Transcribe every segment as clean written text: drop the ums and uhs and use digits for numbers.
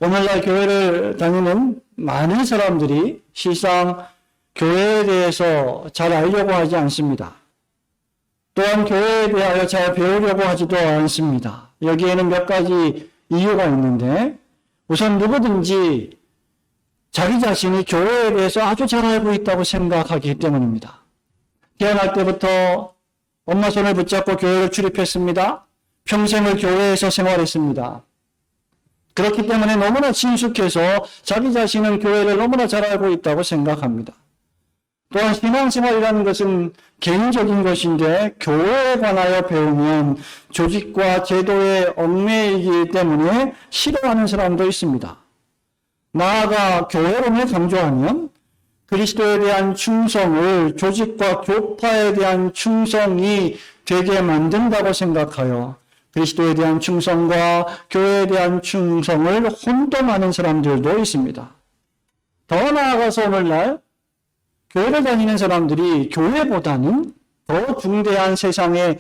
오늘날 교회를 다니는 많은 사람들이 실상 교회에 대해서 잘 알려고 하지 않습니다. 또한 교회에 대하여 잘 배우려고 하지도 않습니다. 여기에는 몇 가지 이유가 있는데, 우선 누구든지 자기 자신이 교회에 대해서 아주 잘 알고 있다고 생각하기 때문입니다. 태어날 때부터 엄마 손을 붙잡고 교회를 출입했습니다. 평생을 교회에서 생활했습니다. 그렇기 때문에 너무나 친숙해서 자기 자신은 교회를 너무나 잘 알고 있다고 생각합니다. 또한 신앙생활이라는 것은 개인적인 것인데 교회에 관하여 배우면 조직과 제도에 얽매이기 때문에 싫어하는 사람도 있습니다. 나아가 교회론을 강조하면 그리스도에 대한 충성을 조직과 교파에 대한 충성이 되게 만든다고 생각하여 그리스도에 대한 충성과 교회에 대한 충성을 혼동하는 사람들도 있습니다. 더 나아가서 오늘날 교회를 다니는 사람들이 교회보다는 더 중대한 세상의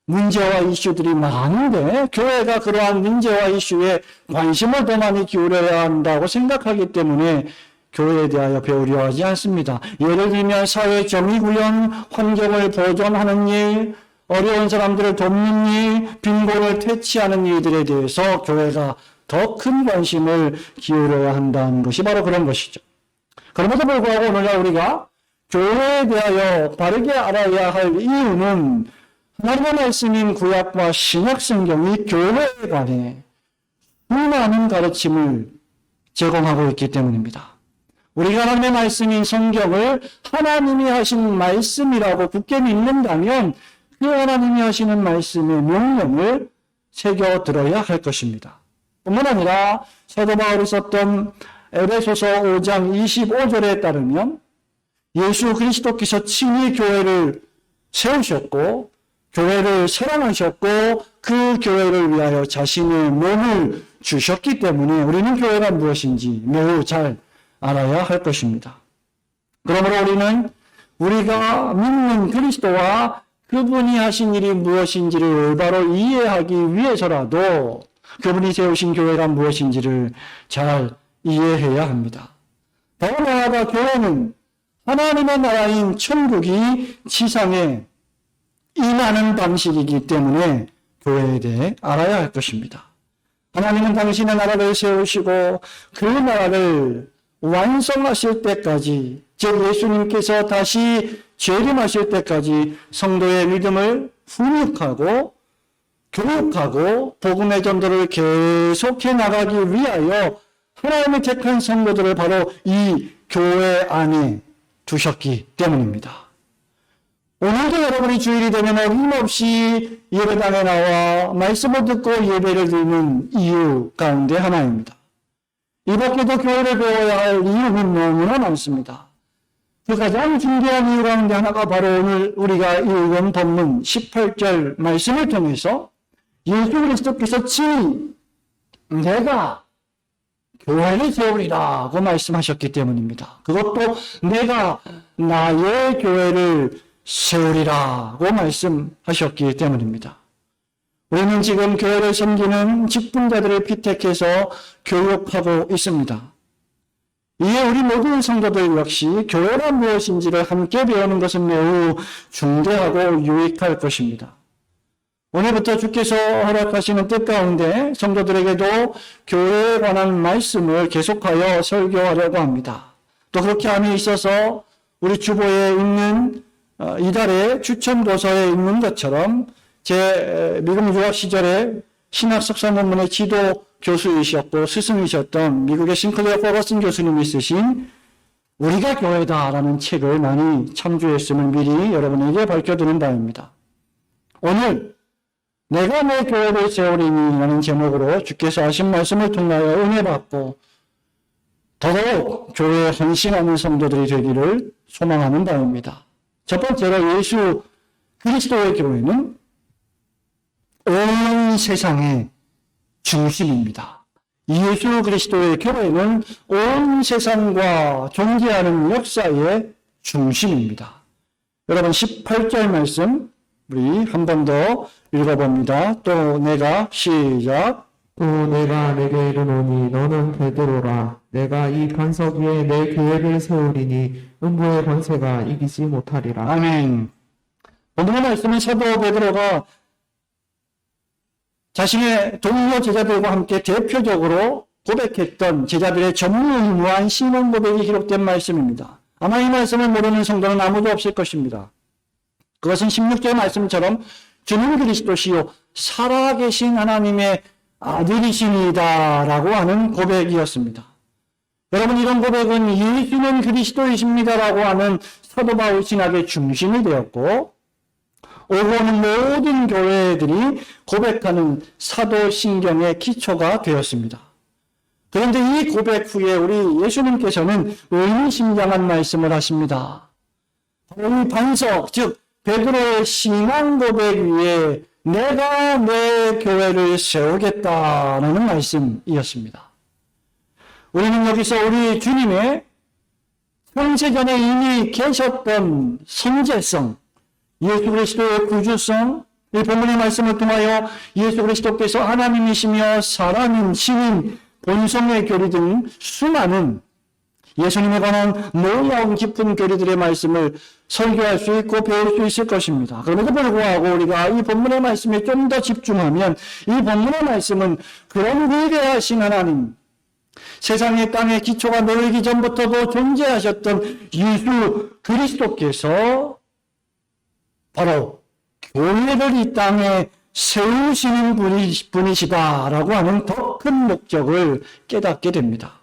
문제와 이슈들이 많은데 교회가 그러한 문제와 이슈에 관심을 더 많이 기울여야 한다고 생각하기 때문에 교회에 대하여 배우려 하지 않습니다. 예를 들면 사회 정의구현, 환경을 보존하는 일, 어려운 사람들을 돕는 일, 빈곤을 퇴치하는 일들에 대해서 교회가 더 큰 관심을 기울여야 한다는 것이 바로 그런 것이죠. 그럼에도 불구하고 오늘날 우리가 교회에 대하여 바르게 알아야 할 이유는 하나님의 말씀인 구약과 신약 성경이 교회에 관해 수많은 가르침을 제공하고 있기 때문입니다. 우리가 하나님의 말씀인 성경을 하나님이 하신 말씀이라고 굳게 믿는다면 그 하나님이 하시는 말씀의 명령을 새겨 들어야 할 것입니다. 뿐만 아니라 사도 바울이 썼던 에베소서 5장 25절에 따르면 예수 그리스도께서 친히 교회를 세우셨고 교회를 사랑하셨고 그 교회를 위하여 자신의 몸을 주셨기 때문에 우리는 교회가 무엇인지 매우 잘 알아야 할 것입니다. 그러므로 우리는 우리가 믿는 그리스도와 그분이 하신 일이 무엇인지를 올바로 이해하기 위해서라도 그분이 세우신 교회가 무엇인지를 잘 이해해야 합니다. 더 나아가 교회는 하나님의 나라인 천국이 지상에 임하는 방식이기 때문에 교회에 대해 알아야 할 것입니다. 하나님은 당신의 나라를 세우시고 그 나라를 완성하실 때까지, 즉 예수님께서 다시 재림하실 때까지 성도의 믿음을 훈육하고 교육하고 복음의 전도를 계속해 나가기 위하여 하나님의 택한 성도들을 바로 이 교회 안에 두셨기 때문입니다. 오늘도 여러분이 주일이 되면 어김없이 예배당에 나와 말씀을 듣고 예배를 드리는 이유 가운데 하나입니다. 이 밖에도 교회를 배워야 할 이유는 너무나 많습니다. 그 가장 중요한 이유 가운데 하나가 바로 오늘 우리가 읽은 본문 18절 말씀을 통해서 예수 그리스도께서 친히 내가 교회를 세우리라고 말씀하셨기 때문입니다. 그것도 내가 나의 교회를 세우리라고 말씀하셨기 때문입니다. 우리는 지금 교회를 섬기는 직분자들을 피택해서 교육하고 있습니다. 이에 우리 모든 성도들 역시 교회란 무엇인지를 함께 배우는 것은 매우 중대하고 유익할 것입니다. 오늘부터 주께서 허락하시는 뜻 가운데 성도들에게도 교회에 관한 말씀을 계속하여 설교하려고 합니다. 또 그렇게 함에 있어서 우리 주보에 있는 이달의 추천 도서에 있는 것처럼 제 미국 유학 시절에 신학 석사 논문의 지도 교수이셨고 스승이셨던 미국의 싱클레어 퍼거슨 교수님이 쓰신 우리가 교회다라는 책을 많이 참조했음을 미리 여러분에게 밝혀두는 바입니다. 오늘 내가 내 교회를 세우리니라는 제목으로 주께서 하신 말씀을 통하여 은혜받고 더더욱 교회에 헌신하는 성도들이 되기를 소망하는 바입니다. 첫 번째로 예수 그리스도의 교회는 온 세상의 중심입니다. 예수 그리스도의 교회는 온 세상과 존재하는 역사의 중심입니다. 여러분 18절 말씀 우리 한 번 더 읽어봅니다. 또 내가 시작 또 내가 내게 이르노니 너는 베드로라. 내가 이 반석 위에 내 교회를 세우리니 음부의 권세가 이기지 못하리라. 아멘. 오늘의 말씀은 사도 베드로가 자신의 동료 제자들과 함께 대표적으로 고백했던 제자들의 전무후무한 신앙 고백이 기록된 말씀입니다. 아마 이 말씀을 모르는 성도는 아무도 없을 것입니다. 그것은 16절 말씀처럼 주는 그리스도시요 살아계신 하나님의 아들이시니다 라고 하는 고백이었습니다. 여러분, 이런 고백은 예수는 그리스도이십니다 라고 하는 사도 바울 신학의 중심이 되었고, 오고 오는 모든 교회들이 고백하는 사도신경의 기초가 되었습니다. 그런데 이 고백 후에 우리 예수님께서는 의미심장한 말씀을 하십니다. 이 반석, 즉 베드로의 신앙 고백 위에 내가 내 교회를 세우겠다라는 말씀이었습니다. 우리는 여기서 우리 주님의 창세전에 이미 계셨던 선제성, 예수 그리스도의 구주성, 이 본문의 말씀을 통하여 예수 그리스도께서 하나님이시며 사람인 신인, 본성의 교리 등 수많은 예수님에 관한 놀라운 깊은 교리들의 말씀을 설교할 수 있고 배울 수 있을 것입니다. 그럼에도 불구하고 우리가 이 본문의 말씀에 좀 더 집중하면 이 본문의 말씀은 그런 위대하신 하나님, 세상의 땅의 기초가 놓이기 전부터도 존재하셨던 예수 그리스도께서 바로 교회를 이 땅에 세우시는 분이시다라고 하는 더 큰 목적을 깨닫게 됩니다.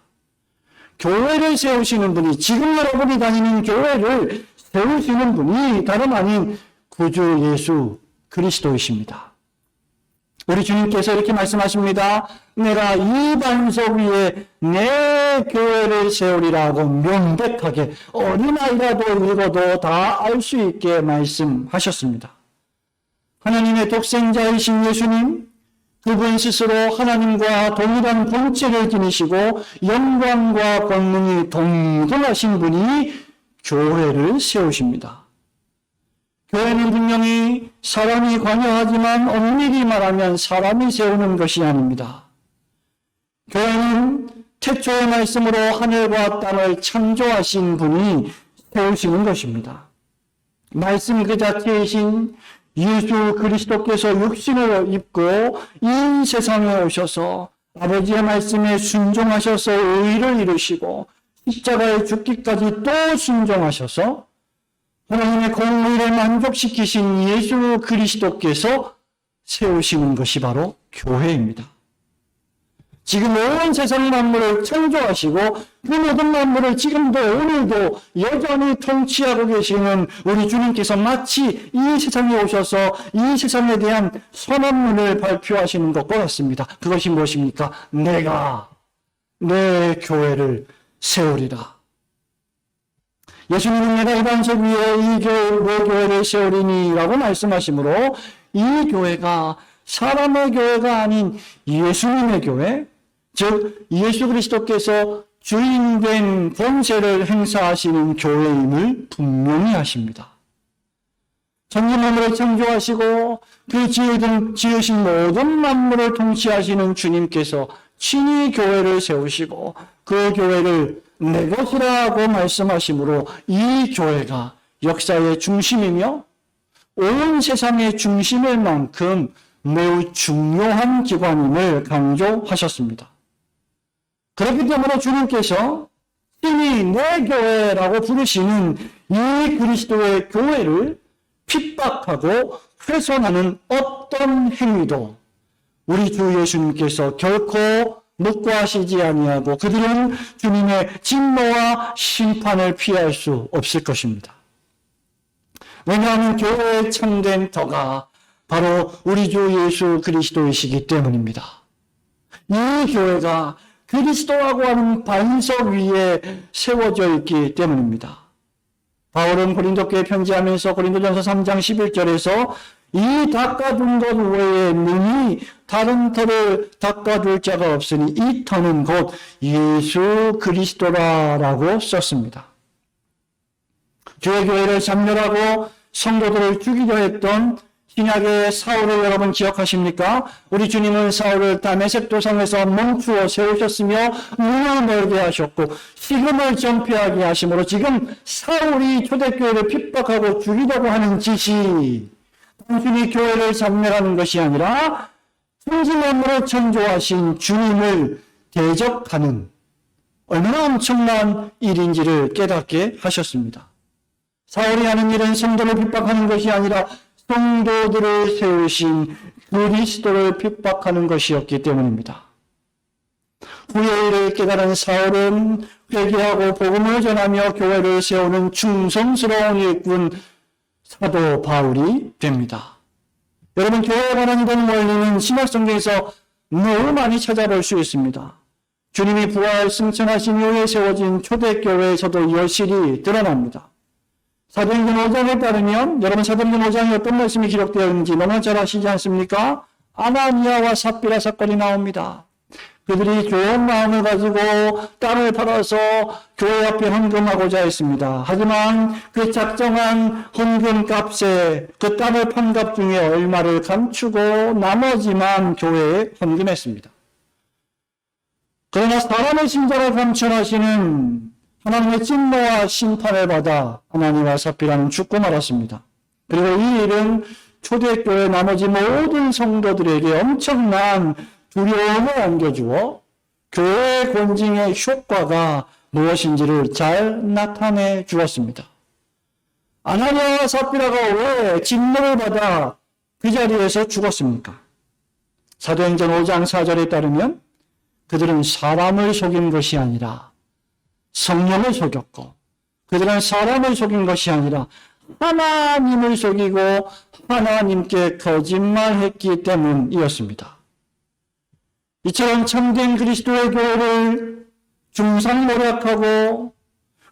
교회를 세우시는 분이, 지금 여러분이 다니는 교회를 세우시는 분이 다름 아닌 구주 예수 그리스도이십니다. 우리 주님께서 이렇게 말씀하십니다. 내가 이 반석 위에 내 교회를 세우리라고 명백하게 어린아이라도 읽어도 다 알 수 있게 말씀하셨습니다. 하나님의 독생자이신 예수님, 그분 스스로 하나님과 동일한 본체를 지니시고 영광과 권능이 동등하신 분이 교회를 세우십니다. 교회는 분명히 사람이 관여하지만 엄밀히 말하면 사람이 세우는 것이 아닙니다. 교회는 태초의 말씀으로 하늘과 땅을 창조하신 분이 세우시는 것입니다. 말씀 그 자체이신 예수 그리스도께서 육신을 입고 이 세상에 오셔서 아버지의 말씀에 순종하셔서 의를 이루시고 십자가에 죽기까지 또 순종하셔서 하나님의 공의를 만족시키신 예수 그리스도께서 세우시는 것이 바로 교회입니다. 지금 온 세상 만물을 창조하시고 그 모든 만물을 지금도 오늘도 여전히 통치하고 계시는 우리 주님께서 마치 이 세상에 오셔서 이 세상에 대한 선언문을 발표하시는 것과 같습니다. 그것이 무엇입니까? 내가 내 교회를 세우리라. 예수님은 내가 이 반석 위에 내 교회를 세우리니 라고 말씀하시므로 이 교회가 사람의 교회가 아닌 예수님의 교회, 즉 예수 그리스도께서 주인된 권세를 행사하시는 교회임을 분명히 하십니다. 천지 만물을 창조하시고 그 지으신 모든 만물을 통치하시는 주님께서 친히 교회를 세우시고 그 교회를 내 것이라고 말씀하시므로 이 교회가 역사의 중심이며 온 세상의 중심일 만큼 매우 중요한 기관임을 강조하셨습니다. 그렇기 때문에 주님께서 친히 내 교회라고 부르시는 이 그리스도의 교회를 핍박하고 훼손하는 어떤 행위도 우리 주 예수님께서 결코 묵과하시지 아니하고 그들은 주님의 진노와 심판을 피할 수 없을 것입니다. 왜냐하면 교회의 참된 터가 바로 우리 주 예수 그리스도이시기 때문입니다. 이 교회가 그리스도라고 하는 반석 위에 세워져 있기 때문입니다. 바울은 고린도교에 편지하면서 고린도전서 3장 11절에서 이 닦아둔 것 외에 능히 다른 터를 닦아둘 자가 없으니 이 터는 곧 예수 그리스도라라고 썼습니다. 주의 교회를 참멸하고 성도들을 죽이려 했던 신약의 사울을 여러분 기억하십니까? 우리 주님은 사울을 다메섹 도상에서 멈추어 세우셨으며 눈을 멀게 하셨고 식음을 전폐하게 하심으로 지금 사울이 초대교회를 핍박하고 죽이려고 하는 짓이 단순히 교회를 잡멸하는 것이 아니라 천지만물을 창조하신 주님을 대적하는 얼마나 엄청난 일인지를 깨닫게 하셨습니다. 사울이 하는 일은 성도를 핍박하는 것이 아니라 성도들을 세우신 그리스도를 핍박하는 것이었기 때문입니다. 후의 일을 깨달은 사울은 회개하고 복음을 전하며 교회를 세우는 충성스러운 일꾼 사도 바울이 됩니다. 여러분, 교회에 관한 이런 원리는 신약성경에서 너무 많이 찾아볼 수 있습니다. 주님이 부활 승천하신 이후에 세워진 초대교회에서도 여실히 드러납니다. 사도행전 5장에 따르면 여러분 사도행전 5장에 어떤 말씀이 기록되어 있는지 너무 잘 아시지 않습니까? 아나니아와 삽비라 사건이 나옵니다. 그들이 좋은 마음을 가지고 땅을 팔아서 교회 앞에 헌금하고자 했습니다. 하지만 그 작정한 헌금값에 그 땅을 판 값 중에 얼마를 감추고 나머지만 교회에 헌금했습니다. 그러나 사람의 심장을 감춘하시는 하나님의 진노와 심판을 받아 아나니아와 삽비라는 죽고 말았습니다. 그리고 이 일은 초대교회 나머지 모든 성도들에게 엄청난 두려움을 안겨주어 교회의 권징의 효과가 무엇인지를 잘 나타내 주었습니다. 아나니아와 삽비라가 왜 진노를 받아 그 자리에서 죽었습니까? 사도행전 5장 4절에 따르면 그들은 사람을 속인 것이 아니라 성령을 속였고 그들은 사람을 속인 것이 아니라 하나님을 속이고 하나님께 거짓말했기 때문이었습니다. 이처럼 참된 그리스도의 교회를 중상모략하고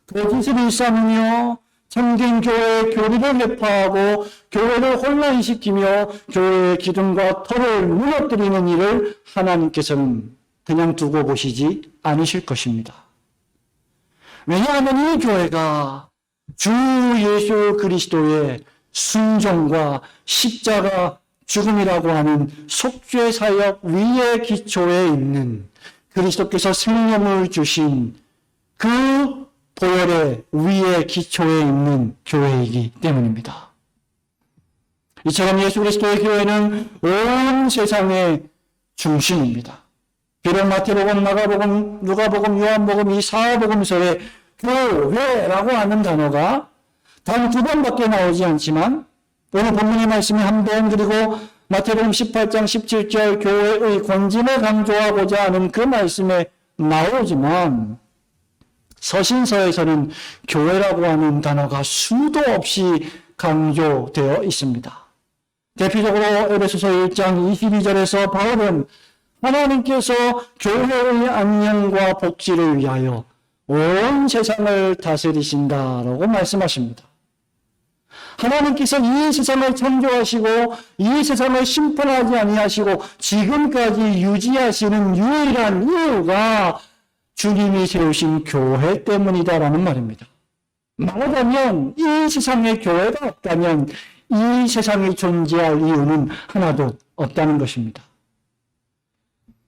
거짓을 일삼으며 참된 교회의 교리를 내파하고 교회를 혼란시키며 교회의 기둥과 터를 무너뜨리는 일을 하나님께서는 그냥 두고 보시지 않으실 것입니다. 왜냐하면 이 교회가 주 예수 그리스도의 순종과 십자가 죽음이라고 하는 속죄 사역 위의 기초에 있는 그리스도께서 생명을 주신 그 보혈의 위의 기초에 있는 교회이기 때문입니다. 이처럼 예수 그리스도의 교회는 온 세상의 중심입니다. 비록 마태복음, 마가복음, 누가복음, 요한복음 이 사복음서에 교회라고 하는 단어가 단 2번밖에 나오지 않지만 오늘 본문의 말씀이 한 번, 그리고 마태복음 18장 17절 교회의 권징을 강조하고자 하는 그 말씀에 나오지만 서신서에서는 교회라고 하는 단어가 수도 없이 강조되어 있습니다. 대표적으로 에베소서 1장 22절에서 바울은 하나님께서 교회의 안녕과 복지를 위하여 온 세상을 다스리신다라고 말씀하십니다. 하나님께서 이 세상을 창조하시고 이 세상을 심판하지 아니하시고 지금까지 유지하시는 유일한 이유가 주님이 세우신 교회 때문이다라는 말입니다. 말하자면 이 세상에 교회가 없다면 이 세상이 존재할 이유는 하나도 없다는 것입니다.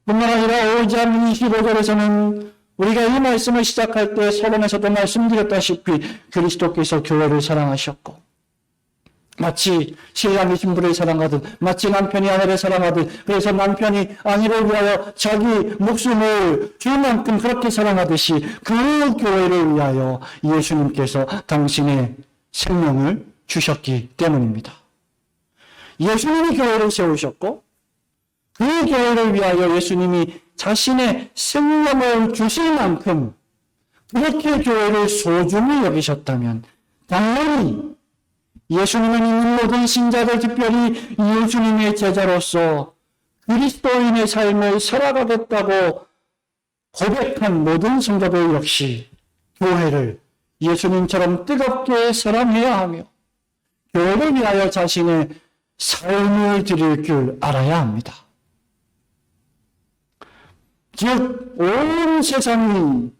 뿐만 아니라 5장 25절에서는 우리가 이 말씀을 시작할 때 서론에서도 말씀드렸다시피 그리스도께서 교회를 사랑하셨고 마치 신랑이 신부를 사랑하듯 마치 남편이 아내를 사랑하듯 그래서 남편이 아내를 위하여 자기 목숨을 줄 만큼 그렇게 사랑하듯이 그 교회를 위하여 예수님께서 당신의 생명을 주셨기 때문입니다. 예수님이 교회를 세우셨고 그 교회를 위하여 예수님이 자신의 생명을 주실 만큼 그렇게 교회를 소중히 여기셨다면 당연히 예수님을 믿는 모든 신자들, 특별히 예수님의 제자로서 그리스도인의 삶을 살아가겠다고 고백한 모든 성도들 역시 교회를 예수님처럼 뜨겁게 사랑해야 하며 교회를 위하여 자신의 삶을 드릴 줄 알아야 합니다. 즉, 온 세상이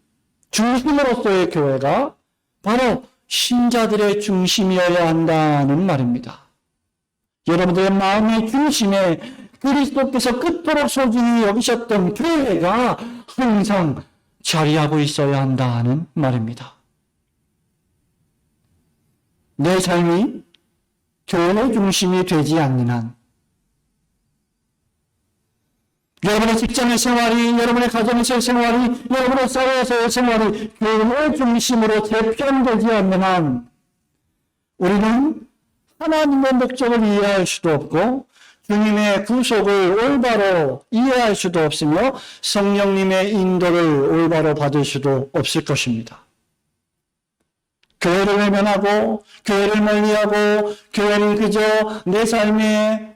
중심으로서의 교회가 바로 신자들의 중심이어야 한다는 말입니다. 여러분들의 마음의 중심에 그리스도께서 그토록 소중히 여기셨던 교회가 항상 자리하고 있어야 한다는 말입니다. 내 삶이 교회의 중심이 되지 않는 한, 여러분의 직장의 생활이, 여러분의 가정에서의 생활이, 여러분의 사회에서의 생활이 교회의 중심으로 재편되지 않는 한, 우리는 하나님의 목적을 이해할 수도 없고 주님의 구속을 올바로 이해할 수도 없으며 성령님의 인도를 올바로 받을 수도 없을 것입니다. 교회를 외면하고 교회를 멀리하고 교회는 그저 내 삶의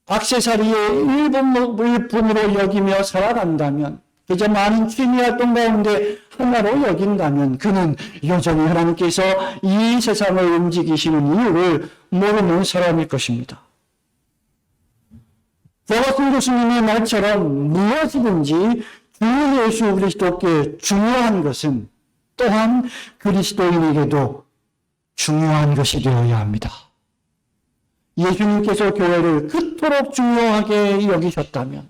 액세서리의 일부분으로 여기며 살아간다면, 그저 많은 취미활동 가운데 하나로 여긴다면 그는 여전히 하나님께서 이 세상을 움직이시는 이유를 모르는 사람일 것입니다. 저같은 교수님의 말처럼 무엇이든지 주 예수 그리스도께 중요한 것은 또한 그리스도인에게도 중요한 것이 되어야 합니다. 예수님께서 교회를 그토록 중요하게 여기셨다면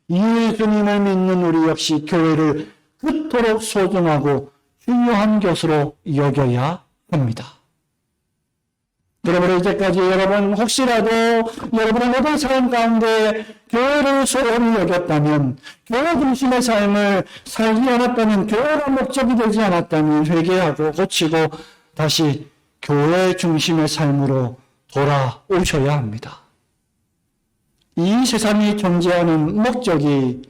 예수님을 믿는 우리 역시 교회를 그토록 소중하고 중요한 것으로 여겨야 합니다. 여러분, 이제까지 여러분 혹시라도 여러분의 모든 삶 가운데 교회를 소홀히 여겼다면, 교회 중심의 삶을 살지 않았다면, 교회가 목적이 되지 않았다면 회개하고 고치고 다시 교회 중심의 삶으로 돌아오셔야 합니다. 이 세상이 존재하는 목적이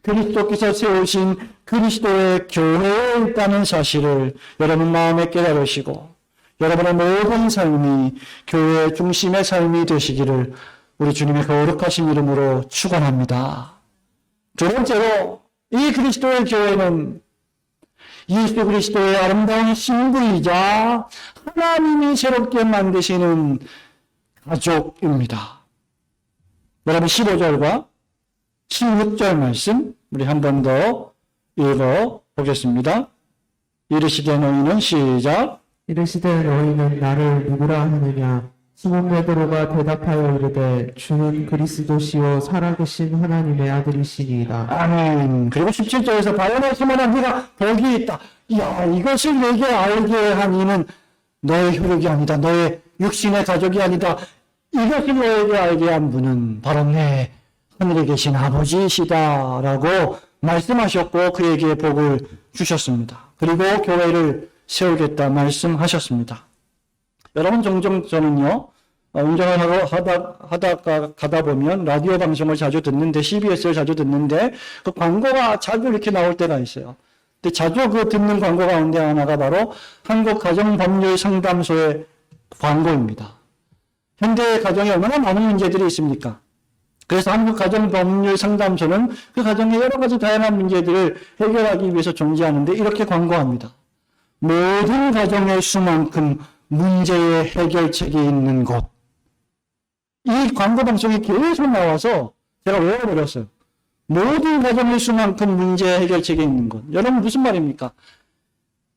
그리스도께서 세우신 그리스도의 교회에 있다는 사실을 여러분 마음에 깨달으시고 여러분의 모든 삶이 교회 중심의 삶이 되시기를 우리 주님의 거룩하신 이름으로 축원합니다. 두 번째로, 이 그리스도의 교회는 예수 그리스도의 아름다운 신부이자 하나님이 새롭게 만드시는 가족입니다. 여러분 15절과 16절 말씀 우리 한 번 더 읽어 보겠습니다. 이르시되 너희는 시작. 이르시되 너희는 나를 누구라 하느냐? 시몬 베드로가 대답하여 이르되 주는 그리스도시요 살아계신 하나님의 아들이시니이다. 아멘. 그리고 17절에서 바요나 시몬아 네가 복이 있다. 야, 이것을 내게 알게 한 이는 너의 혈육이 아니다. 너의 육신의 가족이 아니다. 이것을 너에게 알게 한 분은 바로 내 하늘에 계신 아버지이시다 라고 말씀하셨고 그에게 복을 주셨습니다. 그리고 교회를 세우겠다 말씀하셨습니다. 여러분, 종종 저는요, 운전을 하다가 가다 보면 라디오 방송을 자주 듣는데, CBS를 자주 듣는데, 그 광고가 자주 이렇게 나올 때가 있어요. 근데 자주 그 듣는 광고 가운데 하나가 바로 한국가정법률상담소의 광고입니다. 현대 가정에 얼마나 많은 문제들이 있습니까? 그래서 한국가정법률상담소는 그 가정의 여러 가지 다양한 문제들을 해결하기 위해서 존재하는데 이렇게 광고합니다. 모든 가정의 수만큼 문제의 해결책이 있는 곳. 이 광고 방송이 계속 나와서 제가 외워버렸어요. 모든 가정의 수만큼 문제의 해결책이 있는 곳. 여러분 무슨 말입니까?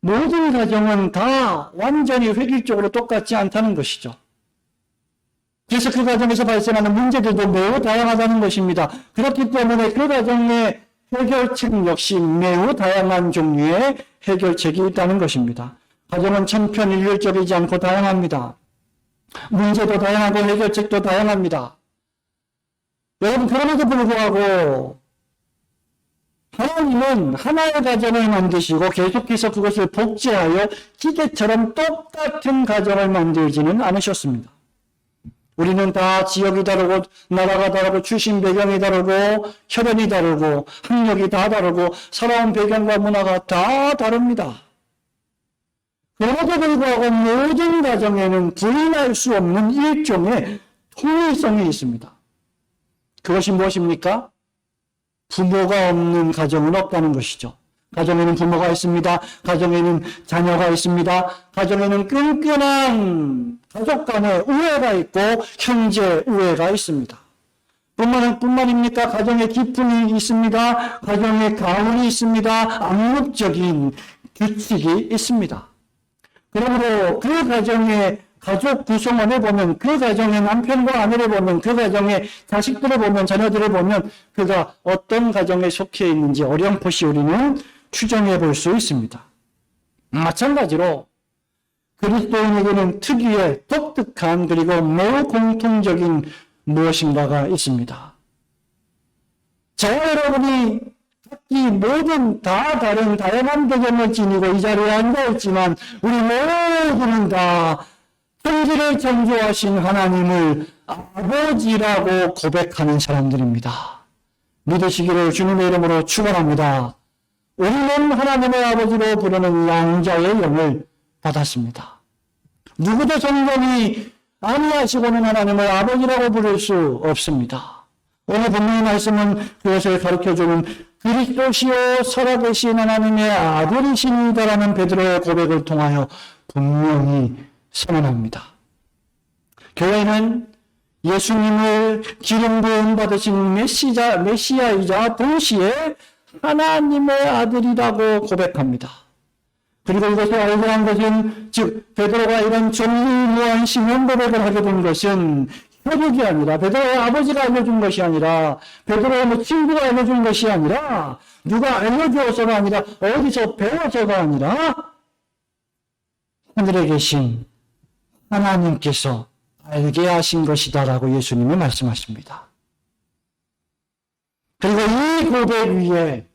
모든 가정은 다 완전히 획일적으로 똑같지 않다는 것이죠. 그래서 그 가정에서 발생하는 문제들도 매우 다양하다는 것입니다. 그렇기 때문에 그 가정의 해결책 역시 매우 다양한 종류의 해결책이 있다는 것입니다. 가정은 천편일률적이지 않고 다양합니다. 문제도 다양하고 해결책도 다양합니다. 여러분, 그럼에도 불구하고 하나님은 하나의 가정을 만드시고 계속해서 그것을 복제하여 기계처럼 똑같은 가정을 만들지는 않으셨습니다. 우리는 다 지역이 다르고 나라가 다르고 출신 배경이 다르고 혈연이 다르고 학력이 다 다르고 살아온 배경과 문화가 다 다릅니다. 그럼에도 불구하고 모든 가정에는 부인할 수 없는 일종의 통일성이 있습니다. 그것이 무엇입니까? 부모가 없는 가정은 없다는 것이죠. 가정에는 부모가 있습니다. 가정에는 자녀가 있습니다. 가정에는 끈끈한 가족 간의 우애가 있고 형제 우애가 있습니다. 뿐만입니까? 가정에 기쁨이 있습니다. 가정에 가훈이 있습니다. 암묵적인 규칙이 있습니다. 그러므로 그 가정의 가족 구성원을 보면, 그 가정의 남편과 아내를 보면, 그 가정의 자식들을 보면, 자녀들을 보면 그가 어떤 가정에 속해 있는지 어렴풋이 우리는 추정해 볼 수 있습니다. 마찬가지로 그리스도인에게는 특유의 독특한 그리고 매우 공통적인 무엇인가가 있습니다. 저와 여러분이 각기 모든 다 다른 다양한 배경을 지니고 이 자리에 앉아있지만 우리 모두는 다 천지를 창조하신 하나님을 아버지라고 고백하는 사람들입니다. 믿으시기를 주님의 이름으로 축원합니다. 우리는 하나님의 아버지로 부르는 양자의 영을 받았습니다. 누구도 성경이 아니하시고는 하나님을 아버지라고 부를 수 없습니다. 오늘 본문의 말씀은 그것을 가르쳐주는 그리스도시요 살아계신 하나님의 아들이시니다라는 베드로의 고백을 통하여 분명히 선언합니다. 교회는 예수님을 기름 부음 받으신 메시아이자 동시에 하나님의 아들이라고 고백합니다. 그리고 이것을 알게 한 것은, 즉 베드로가 이런 전무후무한 신앙 고백을 하게 된 것은 혈육이 아니라, 베드로의 아버지가 알려준 것이 아니라, 베드로의 친구가 알려준 것이 아니라, 누가 알려주어서가 아니라, 어디서 배워서가 아니라 하늘에 계신 하나님께서 알게 하신 것이다라고 예수님이 말씀하십니다. 그리고 이 고백 위에,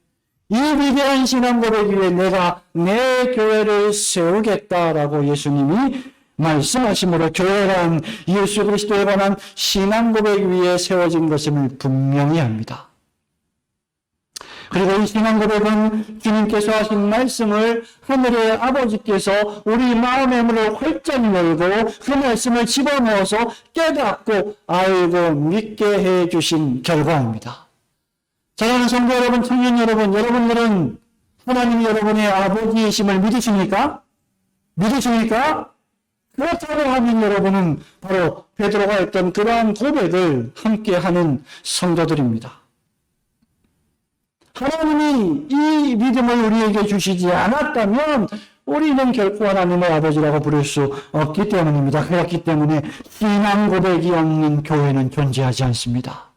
이 위대한 신앙 고백 위에 내가 내 교회를 세우겠다라고 예수님이 말씀하심으로 교회란 예수 그리스도에 관한 신앙 고백 위에 세워진 것임을 분명히 합니다. 그리고 이 신앙 고백은 주님께서 하신 말씀을 하늘의 아버지께서 우리 마음의 문을 활짝 열고 그 말씀을 집어넣어서 깨닫고 알고 믿게 해주신 결과입니다. 사랑하는 성도 여러분, 청년 여러분, 여러분들은 하나님이 여러분의 아버지이심을 믿으십니까? 믿으십니까? 그렇다고 하면 여러분은 바로 베드로가 했던 그러한 고백을 함께하는 성도들입니다. 하나님이 이 믿음을 우리에게 주시지 않았다면 우리는 결코 하나님의 아버지라고 부를 수 없기 때문입니다. 그렇기 때문에 신앙 고백이 없는 교회는 존재하지 않습니다.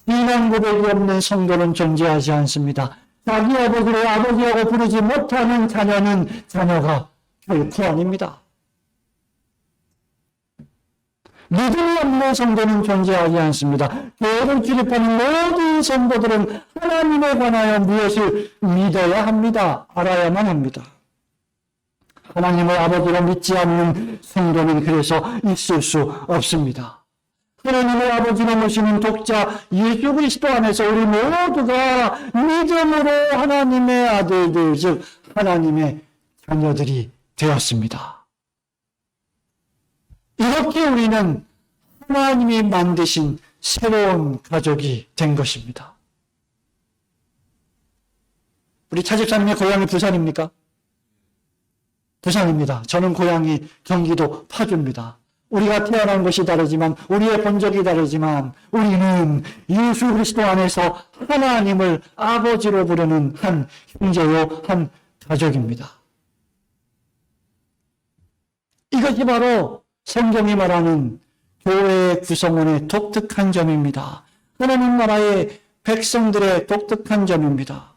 신앙 고백이 없는 성도는 존재하지 않습니다. 자기 아버지를 아버지라고 부르지 못하는 자녀는 자녀가 결코 아닙니다. 믿음이 없는 성도는 존재하지 않습니다. 교회를 출입하는 모든 성도들은 하나님에 관하여 무엇을 믿어야 합니다. 알아야만 합니다. 하나님을 아버지로 믿지 않는 성도는 그래서 있을 수 없습니다. 하나님의 아버지로 모시는 독자 예수 그리스도 안에서 우리 모두가 믿음으로 하나님의 아들들, 즉 하나님의 자녀들이 되었습니다. 이렇게 우리는 하나님이 만드신 새로운 가족이 된 것입니다. 우리 차집사님의 고향이 부산입니까? 부산입니다. 저는 고향이 경기도 파주입니다. 우리가 태어난 것이 다르지만, 우리의 본적이 다르지만 우리는 예수 그리스도 안에서 하나님을 아버지로 부르는 한 형제요, 한 가족입니다. 이것이 바로 성경이 말하는 교회의 구성원의 독특한 점입니다. 하나님 나라의 백성들의 독특한 점입니다.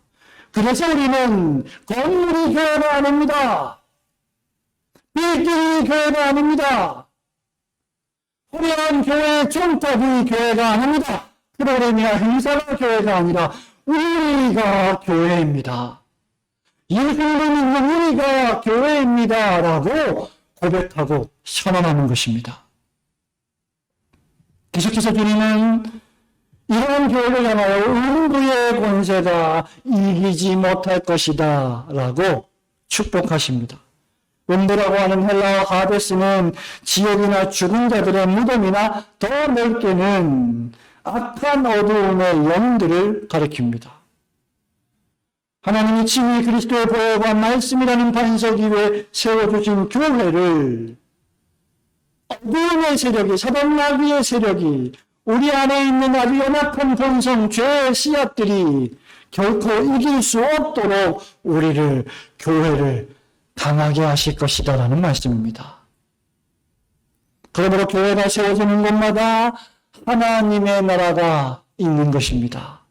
그래서 우리는 건물이 교회가 아닙니다. 빌딩이 교회가 아닙니다. 화려한 교회의 총탑이 교회가 아닙니다. 프로그램이나 행사가 교회가 아니라 우리가 교회입니다. 예수를 믿는 우리가 교회입니다 라고 고백하고 선언하는 것입니다. 계속해서 주님은 이러한 교회를 향하여 음부의 권세가 이기지 못할 것이다 라고 축복하십니다. 음부라고 하는 헬라어 하데스는 지옥이나 죽은 자들의 무덤이나 더 넓게는 악한 어두움의 영들을 가리킵니다. 하나님이 친히 그리스도의 보혈과 말씀이라는 반석 위에 세워주신 교회를 어두움의 세력이, 사단 마귀의 세력이, 우리 안에 있는 아주 연약한 본성, 죄의 씨앗들이 결코 이길 수 없도록 우리를, 교회를 강하게 하실 것이다라는 말씀입니다. 그러므로 교회가 세워지는 곳마다 하나님의 나라가 있는 것입니다.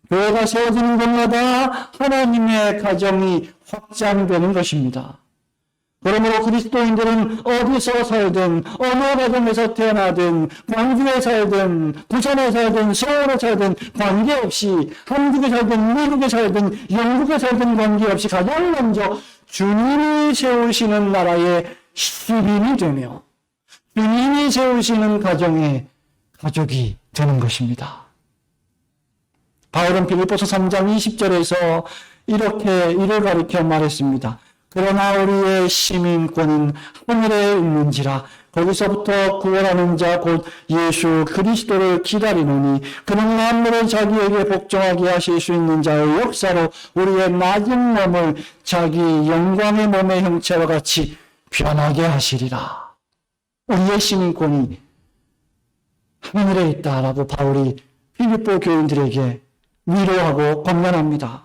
교회가 세워지는 곳마다 하나님의 가정이 확장되는 것입니다. 그러므로 그리스도인들은 어디서 살든, 어느 가정에서 태어나든, 광주에 살든, 부산에 살든, 서울에 살든 관계없이, 한국에 살든, 미국에 살든, 영국에 살든 관계없이 가장 먼저 주님이 세우시는 나라의 시민이 되며 주님이 세우시는 가정의 가족이 되는 것입니다. 바울은 빌립보서 3장 20절에서 이렇게 이를 가리켜 말했습니다. 그러나 우리의 시민권은 하늘에 있는지라 거기서부터 구원하는 자 곧 예수 그리스도를 기다리노니 그는 만물을 자기에게 복종하게 하실 수 있는 자의 역사로 우리의 낮은 몸을 자기 영광의 몸의 형체와 같이 변하게 하시리라. 우리의 시민권이 하늘에 있다라고 바울이 빌립보 교인들에게 위로하고 권면합니다.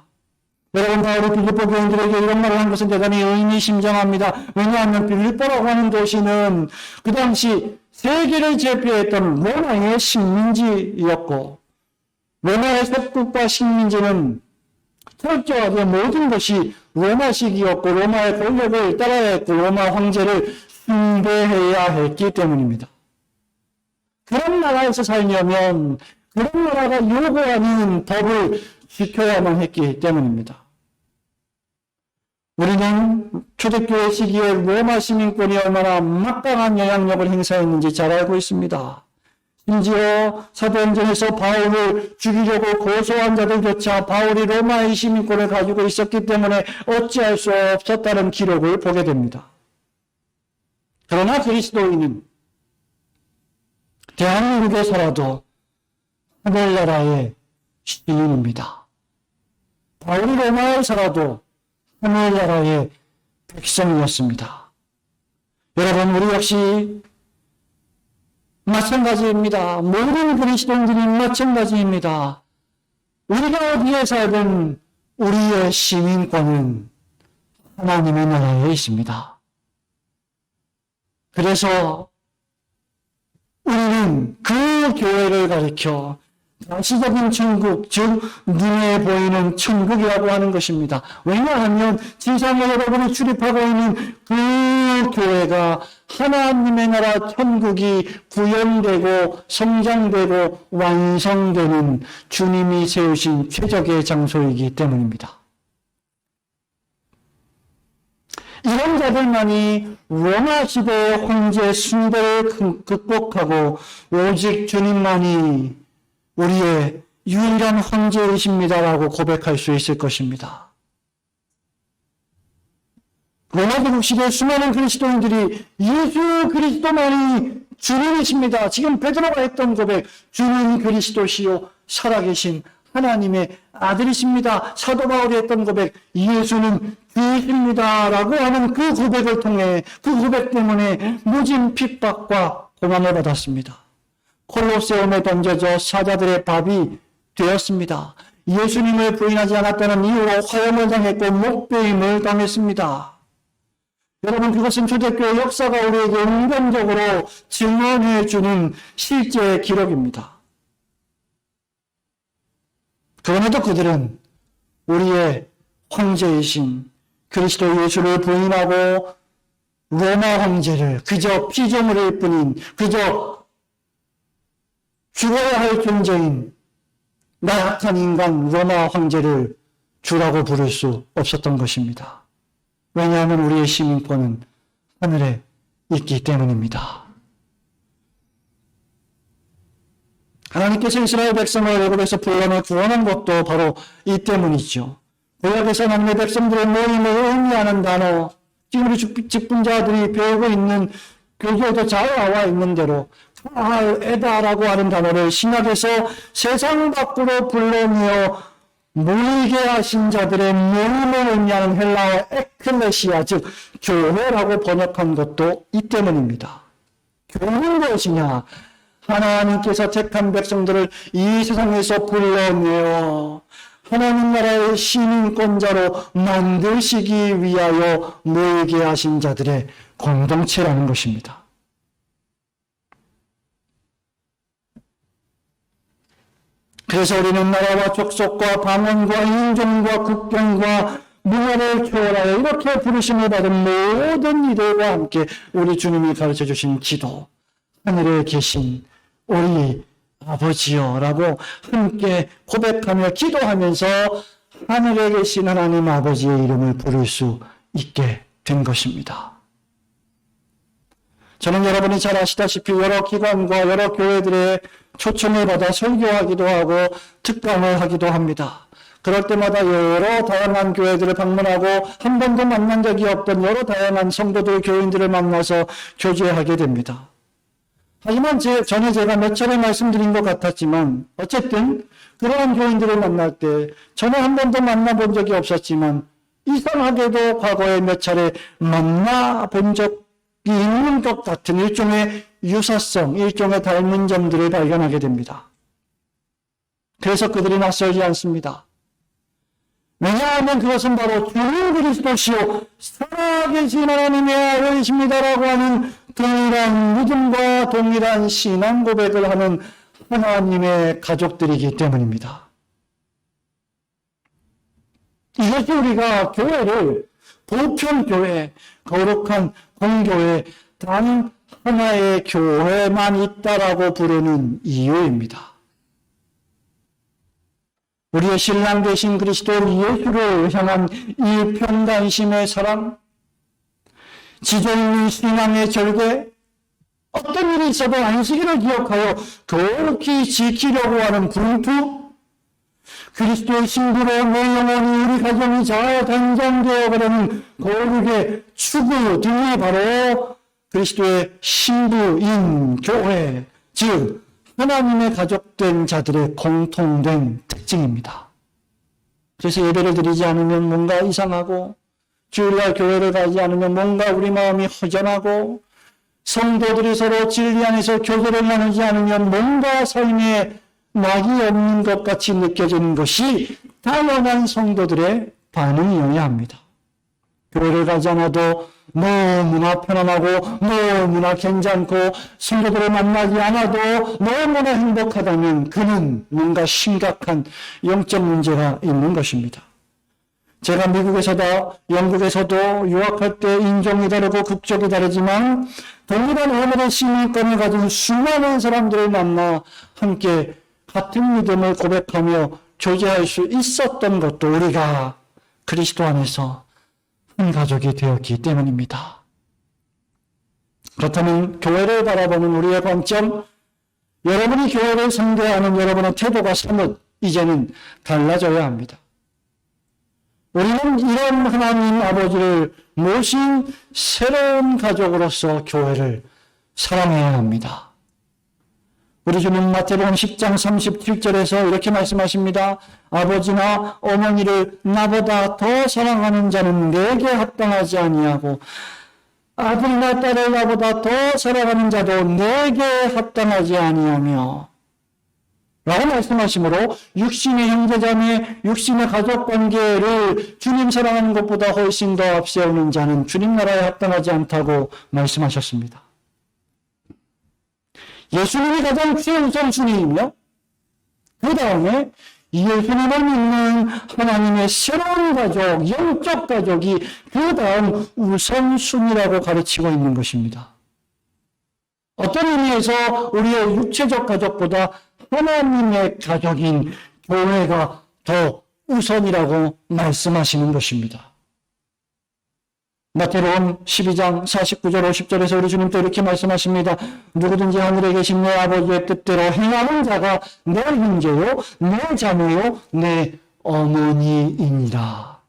여러분, 바울이 빌립보 교인들에게 이런 말을 한 것은 대단히 의미심장합니다. 왜냐하면 빌립보라고 하는 도시는 그 당시 세계를 제패했던 로마의 식민지였고, 로마의 속국과 식민지는 철저하게 모든 것이 로마식이었고 로마의 권력을 따라야 했고 로마 황제를 숭배해야 했기 때문입니다. 그런 나라에서 살려면 그런 나라가 요구하는 법을 지켜야만 했기 때문입니다. 우리는 초대교회 시기에 로마 시민권이 얼마나 막강한 영향력을 행사했는지 잘 알고 있습니다. 심지어 사도행전에서 바울을 죽이려고 고소한 자들조차 바울이 로마의 시민권을 가지고 있었기 때문에 어찌할 수 없었다는 기록을 보게 됩니다. 그러나 그리스도인은 대한민국에 살아도 하늘나라의 시민입니다. 바울이 로마에 살아도 하늘나라의 백성이었습니다. 여러분, 우리 역시 마찬가지입니다. 모든 그리스도인들이 마찬가지입니다. 우리가 어디에 살든 우리의 시민권은 하나님의 나라에 있습니다. 그래서 우리는 그 교회를 가리켜 가시적인 천국, 즉 눈에 보이는 천국이라고 하는 것입니다. 왜냐하면 지상에 여러분이 출입하고 있는 그 교회가 하나님의 나라 천국이 구현되고 성장되고 완성되는 주님이 세우신 최적의 장소이기 때문입니다. 이런 자들만이 로마 시대의 황제 숭배를 극복하고 오직 주님만이 우리의 유일한 황제이십니다라고 고백할 수 있을 것입니다. 로마 제국 시대의 수많은 그리스도인들이 예수 그리스도만이 주님이십니다. 지금 베드로가 했던 고백, 주님 그리스도시요 살아계신 하나님의 아들이십니다. 사도 바울이 했던 고백, 예수는 주이십니다라고 하는 그 고백을 통해 그 고백 때문에 무진 핍박과 고난을 받았습니다. 콜로세움에 던져져 사자들의 밥이 되었습니다. 예수님을 부인하지 않았다는 이유로 화형을 당했고 목배임을 당했습니다. 여러분, 그것은 초대교회 역사가 우리에게 인간적으로 증언해주는 실제 기록입니다. 그럼에도 그들은 우리의 황제이신 그리스도 예수를 부인하고 로마 황제를 그저 피조물일 뿐인, 그저 죽어야 할 존재인 나약한 인간 로마 황제를 주라고 부를 수 없었던 것입니다. 왜냐하면 우리의 시민권은 하늘에 있기 때문입니다. 하나님께서 이스라엘 백성을 애굽에서 불러내 구원한 것도 바로 이 때문이죠. 구약에서 남의 백성들의 모임을 의미하는 단어, 지금 우리 직분자들이 배우고 있는 교재에도 잘 나와 있는 대로 에다라고 하는 단어를 신약에서 세상 밖으로 불러내어 모이게 하신 자들의 모임을 의미하는 헬라어 에클레시아, 즉 교회라고 번역한 것도 이 때문입니다. 교회는 무엇이냐? 하나님께서 택한 백성들을 이 세상에서 불러내어 하나님 나라의 시민권자로 만드시기 위하여 모이게 하신 자들의 공동체라는 것입니다. 그래서 우리는 나라와 족속과 방언과 인종과 국경과 문화를 초월하여 이렇게 부르심을 받은 모든 이들과 함께 우리 주님이 가르쳐 주신 기도, 하늘에 계신 우리 아버지여라고 함께 고백하며 기도하면서 하늘에 계신 하나님 아버지의 이름을 부를 수 있게 된 것입니다. 저는 여러분이 잘 아시다시피 여러 기관과 여러 교회들의 초청을 받아 설교하기도 하고 특강을 하기도 합니다. 그럴 때마다 여러 다양한 교회들을 방문하고 한 번도 만난 적이 없던 여러 다양한 성도들, 교인들을 만나서 교제하게 됩니다. 하지만 전에 제가 몇 차례 말씀드린 것 같았지만 어쨌든 그러한 교인들을 만날 때 저는 한 번도 만나본 적이 없었지만 이상하게도 과거에 몇 차례 만나본 적이 있는 것 같은 일종의 유사성, 일종의 닮은 점들을 발견하게 됩니다. 그래서 그들이 낯설지 않습니다. 왜냐하면 그것은 바로 주님 그리스도시요 살아계신 하나님의 아들이십니다라고 하는 동일한 믿음과 동일한 신앙 고백을 하는 하나님의 가족들이기 때문입니다. 이것이 우리가 교회를 보편교회, 거룩한 공교회, 단 하나의 교회만 있다라고 부르는 이유입니다. 우리의 신랑 되신 그리스도 예수를 향한 이 평단심의 사랑, 지조 있는 신앙의 절개, 어떤 일이 있어도 안식일을 기억하여 교육히 지키려고 하는 분투, 그리스도의 신부로 내 영혼이 우리 가정이 잘 단장되어가는 거룩의 추구 등이 바로 그리스도의 신부인 교회, 즉 하나님의 가족된 자들의 공통된 특징입니다. 그래서 예배를 드리지 않으면 뭔가 이상하고 주일날 교회를 가지 않으면 뭔가 우리 마음이 허전하고 성도들이 서로 진리 안에서 교제를 나누지 않으면 뭔가 삶에 낙이 없는 것 같이 느껴지는 것이 당연한 성도들의 반응이어야 합니다. 교회를 가지 않아도 너무나 편안하고 너무나 괜찮고 성도들을 만나지 않아도 너무나 행복하다면 그는 뭔가 심각한 영적 문제가 있는 것입니다. 제가 미국에서도 영국에서도 유학할 때 인종이 다르고 국적이 다르지만 동일한 오늘의 시민권을 가진 수많은 사람들을 만나 함께 같은 믿음을 고백하며 교제할 수 있었던 것도 우리가 그리스도 안에서 한 가족이 되었기 때문입니다. 그렇다면 교회를 바라보는 우리의 관점, 여러분이 교회를 상대하는 여러분의 태도가 사뭇 이제는 달라져야 합니다. 우리는 이런 하나님 아버지를 모신 새로운 가족으로서 교회를 사랑해야 합니다. 우리 주님 마태복음 10장 37절에서 이렇게 말씀하십니다. 아버지나 어머니를 나보다 더 사랑하는 자는 내게 합당하지 아니하고 아들이나 딸을 나보다 더 사랑하는 자도 내게 합당하지 아니하며 라고 말씀하시므로 육신의 형제자매, 육신의 가족관계를 주님 사랑하는 것보다 훨씬 더 앞세우는 자는 주님 나라에 합당하지 않다고 말씀하셨습니다. 예수님이 가장 최우선순위이며 그 다음에 예수님을 믿는 하나님의 새로운 가족, 영적 가족이 그 다음 우선순위라고 가르치고 있는 것입니다. 어떤 의미에서 우리의 육체적 가족보다 하나님의 가족인 교회가 더 우선이라고 말씀하시는 것입니다. 마태복음 12장 49절 50절에서 우리 주님 또 이렇게 말씀하십니다. 누구든지 하늘에 계신 내 아버지의 뜻대로 행하는 자가 내 형제요, 내 자매요, 내 어머니이니라.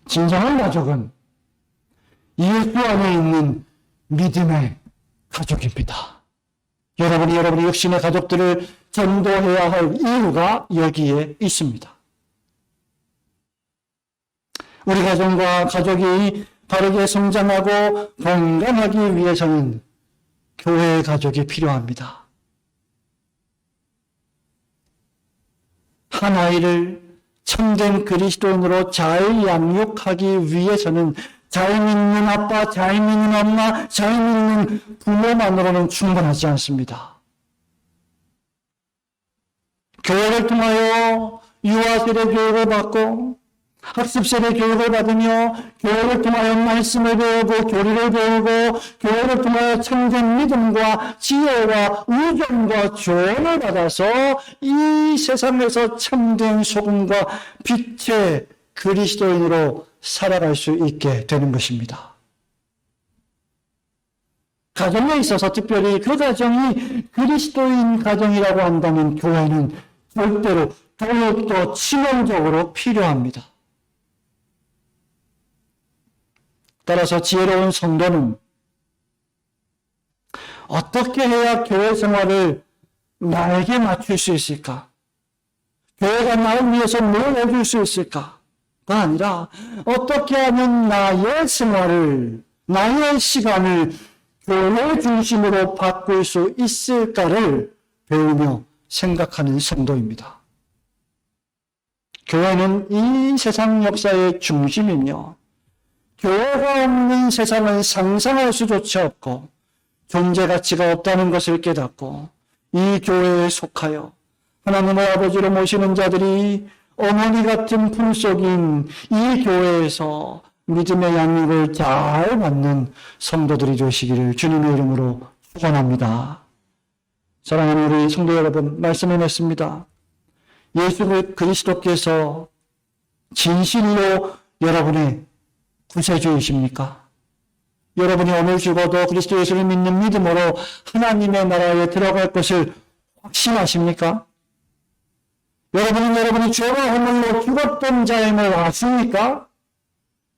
진정한 가족은 예수 안에 있는 믿음의 가족입니다. 여러분이 여러분의 육신의 가족들을 전도해야 할 이유가 여기에 있습니다. 우리 가정과 가족이 바르게 성장하고 건강하기 위해서는 교회의 가족이 필요합니다. 한 아이를 참된 그리스도인으로 잘 양육하기 위해서는 잘 믿는 아빠, 잘 믿는 엄마, 잘 믿는 부모만으로는 충분하지 않습니다. 교회를 통하여 유아세대 교육을 받고 학습세대 교육을 받으며 교회를 통하여 말씀을 배우고 교리를 배우고 교회를 통하여 참된 믿음과 지혜와 의존과 조언을 받아서 이 세상에서 참된 소금과 빛의 그리스도인으로 살아갈 수 있게 되는 것입니다. 가정에 있어서 특별히 그 가정이 그리스도인 가정이라고 한다면 교회는 절대로 더욱더 치명적으로 필요합니다. 따라서 지혜로운 성도는 어떻게 해야 교회 생활을 나에게 맞출 수 있을까? 교회가 나를 위해서 뭘 해줄 수 있을까가 아니라 어떻게 하면 나의 생활을, 나의 시간을 교회 중심으로 바꿀 수 있을까를 배우며 생각하는 성도입니다. 교회는 이 세상 역사의 중심이며 교회가 없는 세상은 상상할 수조차 없고 존재 가치가 없다는 것을 깨닫고 이 교회에 속하여 하나님의 아버지로 모시는 자들이 어머니 같은 품속인 이 교회에서 믿음의 양육을 잘 받는 성도들이 되시기를 주님의 이름으로 축원합니다. 사랑하는 우리 성도 여러분, 말씀을 맺습니다. 예수 그리스도께서 진실로 여러분의 구세주이십니까? 여러분이 오늘 죽어도 그리스도 예수를 믿는 믿음으로 하나님의 나라에 들어갈 것을 확신하십니까? 여러분은 여러분이 죄와 허물로 죽었던 자임을 아십니까?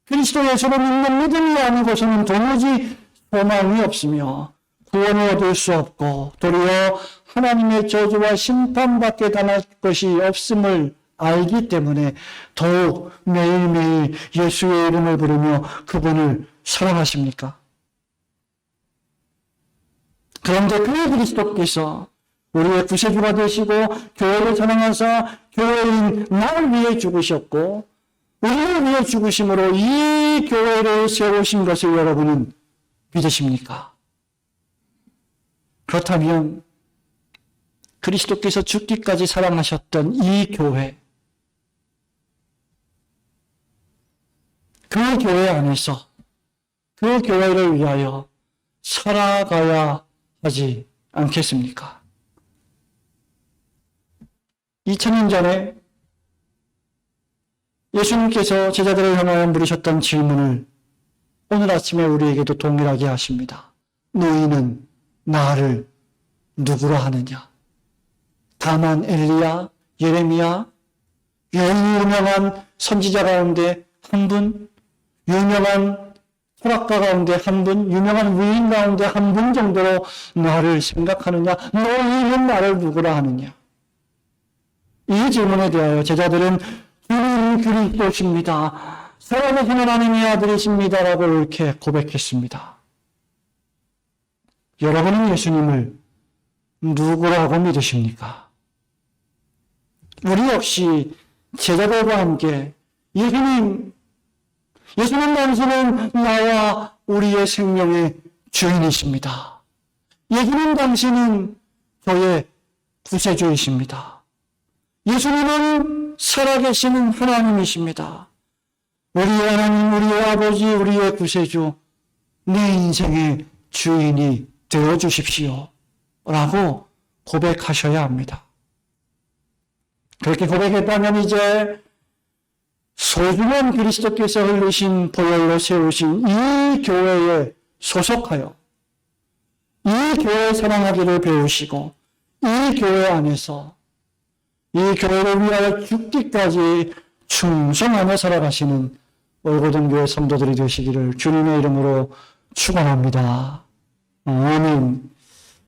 그리스도 예수를 믿는 믿음이 아니고서는 도무지 소망이 없으며 구원을 얻을 수 없고 도리어 하나님의 저주와 심판받게 당할 것이 없음을 알기 때문에 더욱 매일매일 예수의 이름을 부르며 그분을 사랑하십니까? 그런데 그 그리스도께서 우리의 구세주가 되시고 교회를 사랑하사 교회인 나를 위해 죽으셨고 우리를 위해 죽으심으로 이 교회를 세우신 것을 여러분은 믿으십니까? 그렇다면 그리스도께서 죽기까지 사랑하셨던 이 교회, 그 교회 안에서 그 교회를 위하여 살아가야 하지 않겠습니까? 2000년 전에 예수님께서 제자들을 향하여 물으셨던 질문을 오늘 아침에 우리에게도 동일하게 하십니다. 너희는 나를 누구라 하느냐? 다만 엘리야, 예레미야, 유명한 선지자 가운데 한 분, 유명한 철학가 가운데 한 분, 유명한 위인 가운데 한 분 정도로 나를 생각하느냐? 너희는 나를 누구라 하느냐? 이 질문에 대하여 제자들은 주는 그리스도십니다. 살아계신 하나님의 아들이십니다라고 이렇게 고백했습니다. 여러분은 예수님을 누구라고 믿으십니까? 우리 역시 제자들과 함께 예수님 당신은 나와 우리의 생명의 주인이십니다. 예수님 당신은 저의 구세주이십니다. 예수님은 살아계시는 하나님이십니다. 우리의 하나님, 우리의 아버지, 우리의 구세주, 내 인생의 주인이 되어주십시오. 라고 고백하셔야 합니다. 그렇게 고백했다면 이제 소중한 그리스도께서 흘리신 보혈로 세우신 이 교회에 소속하여 이 교회 사랑하기를 배우시고 이 교회 안에서 이 교회를 위하여 죽기까지 충성하며 살아가시는 올고등교회 성도들이 되시기를 주님의 이름으로 축원합니다. 아멘.